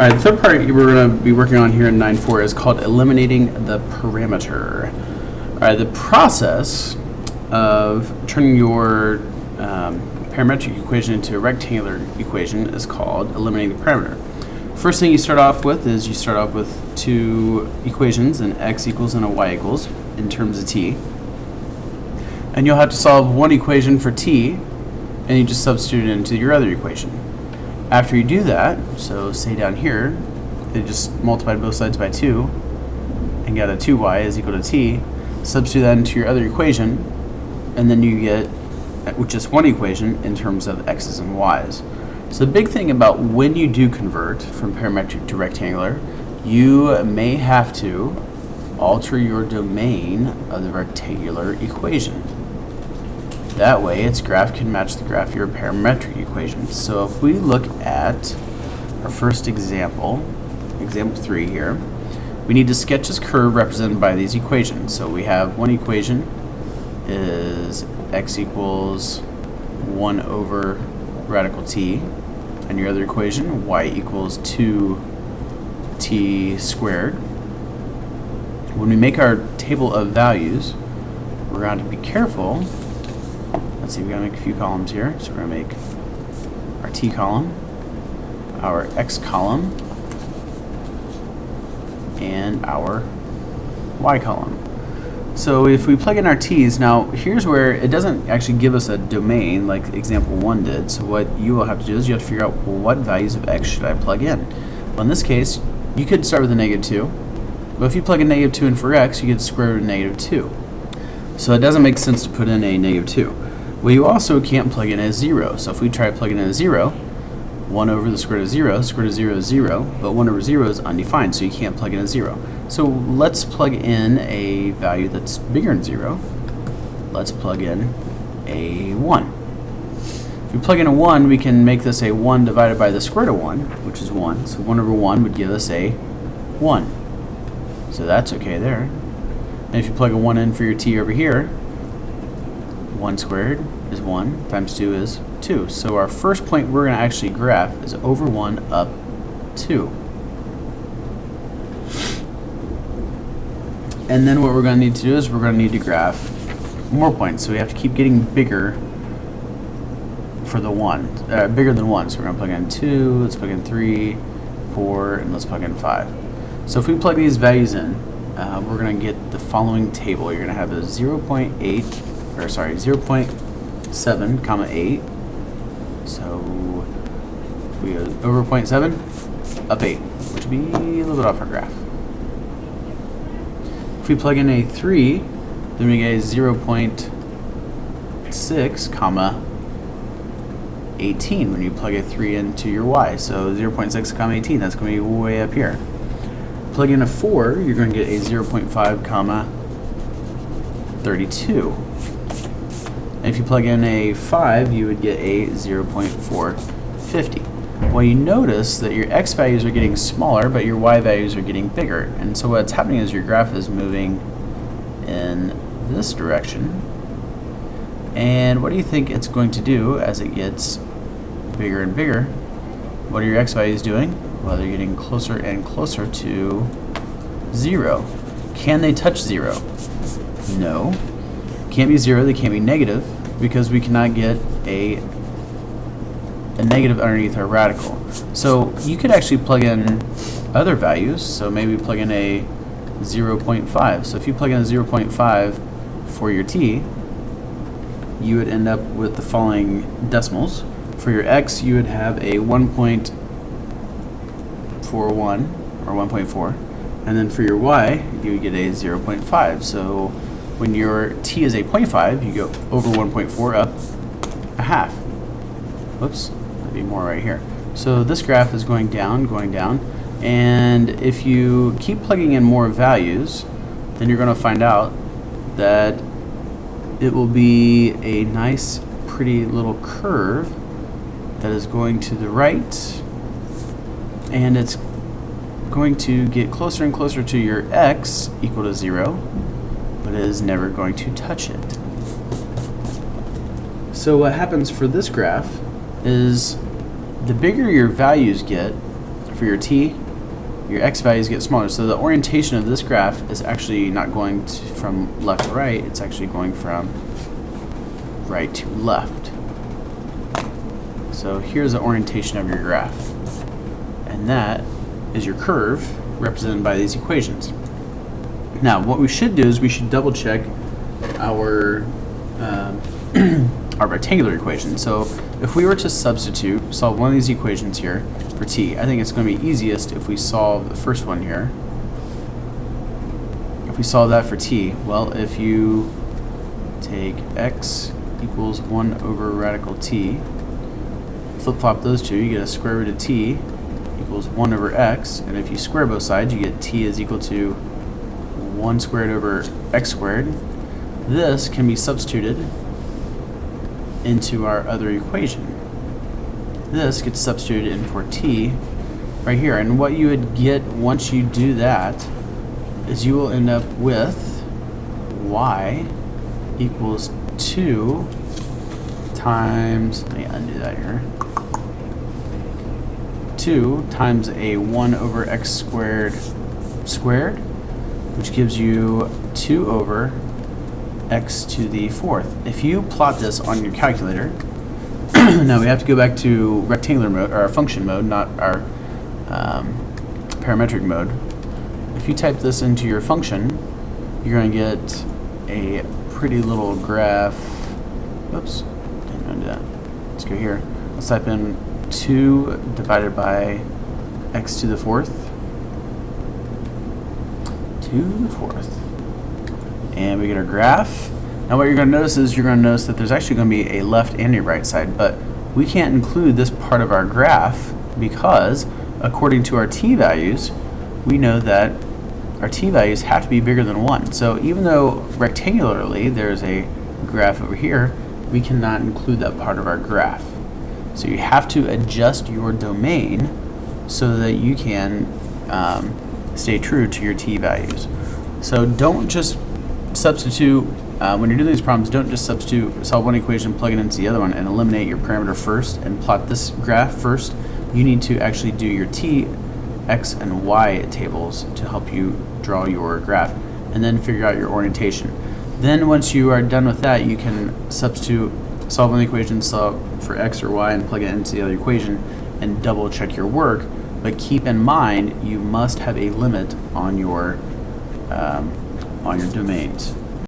All right, the third part we're going to be working on here in 9.4 is called eliminating the parameter. All right, the process of turning your parametric equation into a rectangular equation is called eliminating the parameter. First thing you start off with is you start off with two equations, an x equals and a y equals in terms of t. And you'll have to solve one equation for t, and you just substitute it into your other equation. After you do that, so say down here, it just multiplied both sides by 2 and got a 2y is equal to t. Substitute that into your other equation, and then you get just one equation in terms of x's and y's. So the big thing about when you do convert from parametric to rectangular, you may have to alter your domain of the rectangular equation. That way its graph can match the graph of your parametric equation. So if we look at our first example, example 3 here, we need to sketch this curve represented by these equations. So we have one equation is x equals 1 over radical t, and your other equation, y equals 2t squared. When we make our table of values, we're going to be careful. Let's see, we're going to make a few columns here. So we're going to make our t column, our x column, and our y column. So if we plug in our t's, now here's where it doesn't actually give us a domain like example 1 did. So what you will have to do is you have to figure out, well, what values of x should I plug in? Well, in this case, you could start with a -2. But if you plug in -2 in for x, you get the square root of -2. So it doesn't make sense to put in a -2. Well, you also can't plug in a 0. So if we try plugging in a 0, 1 over the square root of 0, square root of 0 is 0, but 1 over 0 is undefined, so you can't plug in a 0. So let's plug in a value that's bigger than 0. Let's plug in a 1. If we plug in a 1, we can make this a 1 divided by the square root of 1, which is 1. So 1 over 1 would give us a 1. So that's okay there. And if you plug a 1 in for your t over here, 1 squared is 1 times 2 is 2. So our first point we're going to actually graph is over 1 up 2. And then what we're going to need to do is we're going to need to graph more points. So we have to keep getting bigger for the 1, bigger than 1. So we're going to plug in 2, let's plug in 3, 4, and let's plug in 5. So if we plug these values in, we're going to get the following table. You're going to have a 0.7, comma 8. So we go over 0.7, up 8, which would be a little bit off our graph. If we plug in a 3, then we get a 0.6, comma 18 when you plug a 3 into your y. So 0.6, comma 18, that's going to be way up here. Plug in a 4, you're going to get a 0.5, comma 32. And if you plug in a 5, you would get a 0.450. Well, you notice that your x values are getting smaller, but your y values are getting bigger. And so what's happening is your graph is moving in this direction. And what do you think it's going to do as it gets bigger and bigger? What are your x values doing? Well, they're getting closer and closer to 0. Can they touch 0? No. Can't be 0, they can't be negative, because we cannot get a negative underneath our radical. So you could actually plug in other values. So maybe plug in a 0.5. So if you plug in a 0.5 for your t, you would end up with the following decimals. For your x, you would have a 1.41 or 1.4, and then for your y, you would get a 0.5. So when your t is a 0.5, you go over 1.4 up a half. Whoops, that'd be more right here. So this graph is going down, and if you keep plugging in more values, then you're going to find out that it will be a nice, pretty little curve that is going to the right, and it's going to get closer and closer to your x equal to 0, but it is never going to touch it. So what happens for this graph is the bigger your values get for your t, your x values get smaller. So the orientation of this graph is actually not going from left to right, it's actually going from right to left. So here's the orientation of your graph. And that is your curve represented by these equations. Now, what we should do is we should double check our our rectangular equation. So if we were to solve one of these equations here for t, I think it's going to be easiest if we solve the first one here. If we solve that for t, well, if you take x equals 1 over radical t, flip-flop those two, you get a square root of t equals 1 over x, and if you square both sides, you get t is equal to 1 squared over x squared. This can be substituted into our other equation. This gets substituted in for t right here, and what you would get once you do that is you will end up with y equals 2 times, let me undo that here, 2 times a 1 over x squared squared, which gives you 2 over x to the 4th. If you plot this on your calculator, now we have to go back to rectangular mode, or our function mode, not our parametric mode. If you type this into your function, you're going to get a pretty little graph. Whoops, didn't undo that. Let's go here. Let's type in 2 divided by x to the 4th. To the 4th. And we get our graph. Now what you're going to notice is you're going to notice that there's actually going to be a left and a right side, but we can't include this part of our graph because according to our t values, we know that our t values have to be bigger than 1. So even though rectangularly there's a graph over here, we cannot include that part of our graph. So you have to adjust your domain so that you can stay true to your t values. So don't just substitute, when you're doing these problems, don't just solve one equation, plug it into the other one, and eliminate your parameter first and plot this graph first. You need to actually do your t, x, and y tables to help you draw your graph, and then figure out your orientation. Then once you are done with that, you can solve one equation, solve for x or y, and plug it into the other equation, and double check your work. But keep in mind, you must have a limit on your domains.